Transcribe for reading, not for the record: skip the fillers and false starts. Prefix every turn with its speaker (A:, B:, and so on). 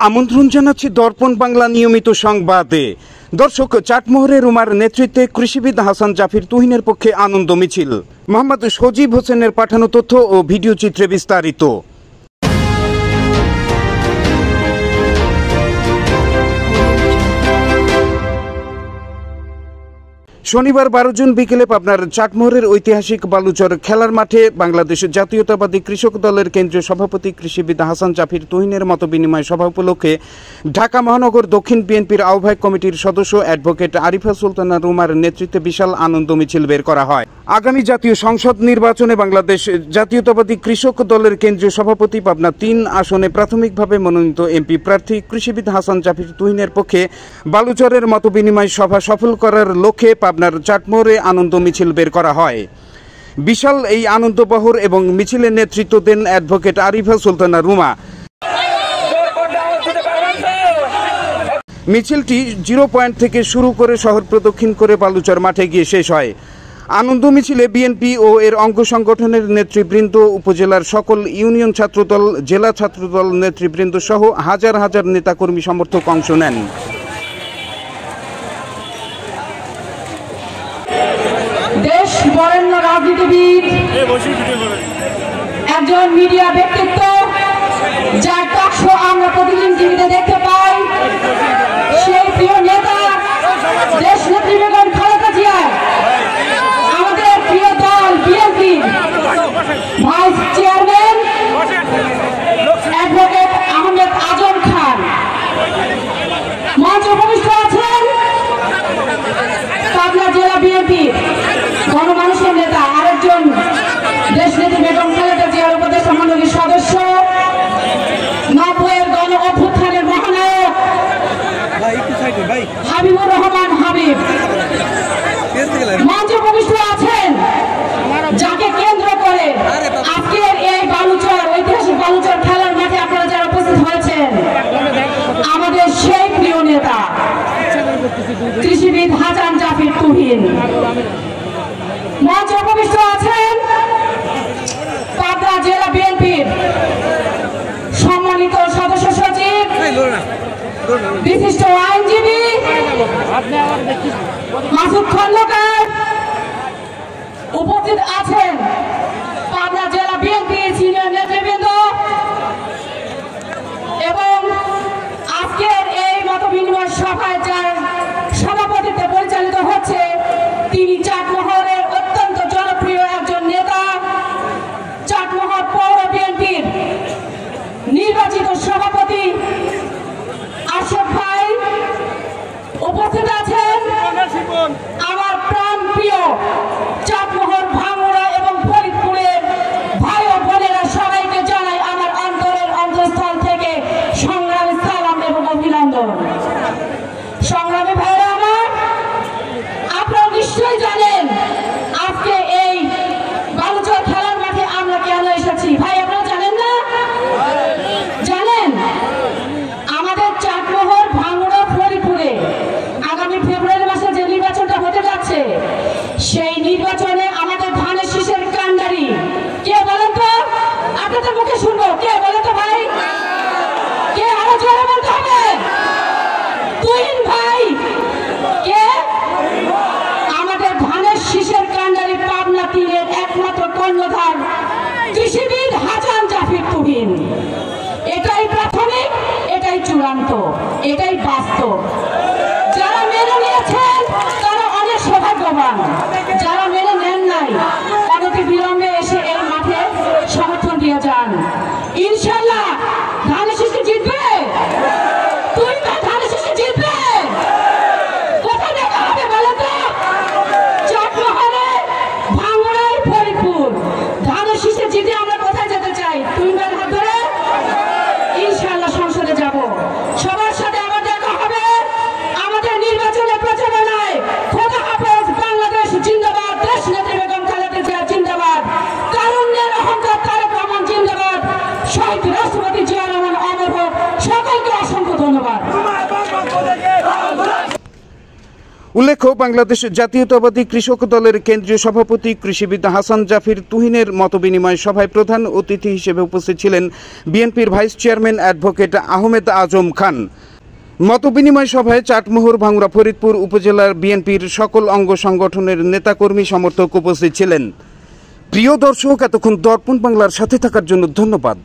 A: আমন্ত্রণ জানাচ্ছি দর্পণ বাংলা নিয়মিত সংবাদে। দর্শক, চাটমোহরে রুমার নেতৃত্বে কৃষিবিদ হাসান জাফির তুহিনের পক্ষে আনন্দ মিছিল। মোহাম্মদ সজীব হোসেনের পাঠানো তথ্য ও ভিডিও চিত্রে বিস্তারিত। শনিবার 12 জুন বিকেলে পাবনার চাটমোহরের ঐতিহাসিক বালুচর খেলার মাঠে বাংলাদেশ জাতীয়তাবাদী কৃষক দলের কেন্দ্রীয় সভাপতি কৃষিবিদ হাসান জাফির তুহিনের মতবিনিময় সভা উপলক্ষে ঢাকা মহানগর দক্ষিণ বিএনপির আহ্বায়ক কমিটির সদস্য অ্যাডভোকেট আরিফা সুলতানা রুমার নেতৃত্বে বিশাল আনন্দ মিছিল বের করা হয়। আগামী জাতীয় সংসদ নির্বাচনে বাংলাদেশ জাতীয়তাবাদী কৃষক দলের কেন্দ্রীয় সভাপতি পাবনা 3 আসনে প্রাথমিকভাবে মনোনীত এমপি প্রার্থী কৃষিবিদ হাসান জাফির তুহিনের পক্ষে বালুচরের মতবিনিময় সভা সফল করার লক্ষ্যে পাবনার চাটমোহরে আনন্দ মিছিল বের করা হয়। বিশাল এই আনন্দবহর এবং মিছিলের নেতৃত্ব দেন অ্যাডভোকেট আরিফা সুলতানা রুমা। মিছিলটি 0 পয়েন্ট থেকে শুরু করে শহর প্রদক্ষিণ করে বালুচর মাঠে গিয়ে শেষ হয়। আনন্দ মিছিলে বিএনপি ও এর অঙ্গ সংগঠনের নেতৃবৃন্দ, উপজেলার সকল ইউনিয়ন ছাত্রদল, জেলা ছাত্রদল নেতৃবৃন্দ সহ হাজার হাজার নেতাকর্মী সমর্থক অংশ নেন।
B: দেশ বরেণ্য রাজনীতিবিদ, একজন মিডিয়া ব্যক্তিত্ব, যার টকশো আমরা প্রতিদিন টিভিতে দেখতে পাই, সেই প্রিয় নেতা দেশ নেত্রী বেগম খালেদা জিয়া, আমাদের প্রিয় দল BNP vice chairman advocate Ahmed Azam Khan মঞ্চে উপবিষ্ট আছেন। পাবনা জেলা বিএনপি গণমানুষের নেতা, আরেকজন দেশ নেত্রী বেগম খালেদা জিয়ার উপদেষ্টা মণ্ডলীর সদস্য, 90-এর গণ অভ্যুত্থানের মহানায়ক হাবিবুর রহমান হাবিব মঞ্চে উপবিষ্ট আছেন, যাকে কেন্দ্র করে আজকের এই বালুচর ঐতিহাসিক বালুচর খেলার মাঠে আপনারা যারা উপস্থিত হয়েছেন, আমাদের সেই প্রিয় নেতা কৃষিবিদ হাসান জাফির তুহিন। মঞ্চে উপবিষ্ট আছেন পাবনা জেলা বিএনপির সম্মানিত সদস্য সচিব, বিশিষ্ট আইনজীবী মাসুদ খন্দকার, উপস্থিত আছেন পাবনা জেলা বিএনপি সিনিয়র নেতৃবৃন্দ এবং আজকের এই মতবিনিময় সভায় যার সভাপতিত্বে পরিচালিত হচ্ছে তিনি চাটমোহরের অত্যন্ত জনপ্রিয় একজন নেতা, চাটমোহর পৌর বিএনপির নির্বাচিত সভাপতি আশরাফ ভাই। উপস্থিত আছেন আমার প্রাণ প্রিয় চাটমোহর, ভাঙড়া এবং ফরিদপুরের ভাই ও বোনেরা, সবাইকে জানাই আমার অন্তরের অন্তঃস্থল থেকে সংগ্রামী সালাম এবং অভিনন্দন। সংগ্রামী ভাইরা আমার, আপনারা নিশ্চয়ই জানেন আজকে এই বালুচর খেলার মাঠে আমরা কেন এসেছি। ভাই, আপনারা জানেন না? জানেন আমাদের চাটমোহর, ভাঙড়া, ফরিদপুরে আগামী ফেব্রুয়ারি মাসে যে নির্বাচনটা হতে যাচ্ছে, সেই নির্বাচনে আমাদের ধানের শীষের কান্ডারি কে বলেন তো? আপনাদের মুখে শুনবো, কে বলেন তো ভাই? কে? আরো জোরে বলতে হবে। তুহিন ভাই। কে? আমাদের ধানের শীষের কান্ডারি পাবনা 3-এর একমাত্র কর্ণধার কৃষিবিদ হাসান জাফির তুহিন। এটাই প্রাথমিক, এটাই চূড়ান্ত, এটাই বাস্তব। যারা মেনে নিয়েছেন তারা অনেক সৌভাগ্যবান, যারা মেনে নেন নাই অনেকে বিলম্বে এসে এই মাঠে সমর্থন দিয়ে যান। ইনশাল্লাহ ধানের শীষে জিতবে। তুই ধানের শীষে জিতবে। কোথায় দেখা হবে বলো তো? চাটমোহরে, ভাঙড়ায়, ফরিদপুর। ধানের শীষে জিতে আমরা কোথায় যেতে চাই? তুই হাত ধরে ইনশাল্লাহ সংসদে যাব। সবার সাথে আমার দেখা হবে আমাদের নির্বাচনে প্রচারণায়। খোদা হাফেজ। বাংলাদেশ জিন্দাবাদ। দেশ নেত্রী বেগম খালেদা জিয়া জিন্দাবাদ। তারুণ্যের অহংকার তারেক রহমান জিন্দাবাদ। শহীদ
A: উল্লেখ্য, বাংলাদেশ জাতীয়তাবাদী কৃষক দলের কেন্দ্রীয় সভাপতি কৃষিবিদ হাসান জাফির তুহিনের মতবিনিময় সভায় প্রধান অতিথি হিসেবে উপস্থিত ছিলেন বিএনপির vice chairman advocate Ahmed Azam খান। মতবিনিময় সভায় চাটমোহর, ভাঙ্গুড়া, ফরিদপুর উপজেলার বিএনপির সকল অঙ্গ সংগঠনের নেতাকর্মী সমর্থক উপস্থিত ছিলেন। প্রিয় দর্শক, এতক্ষণ দর্পণ বাংলার সাথে থাকার জন্য ধন্যবাদ।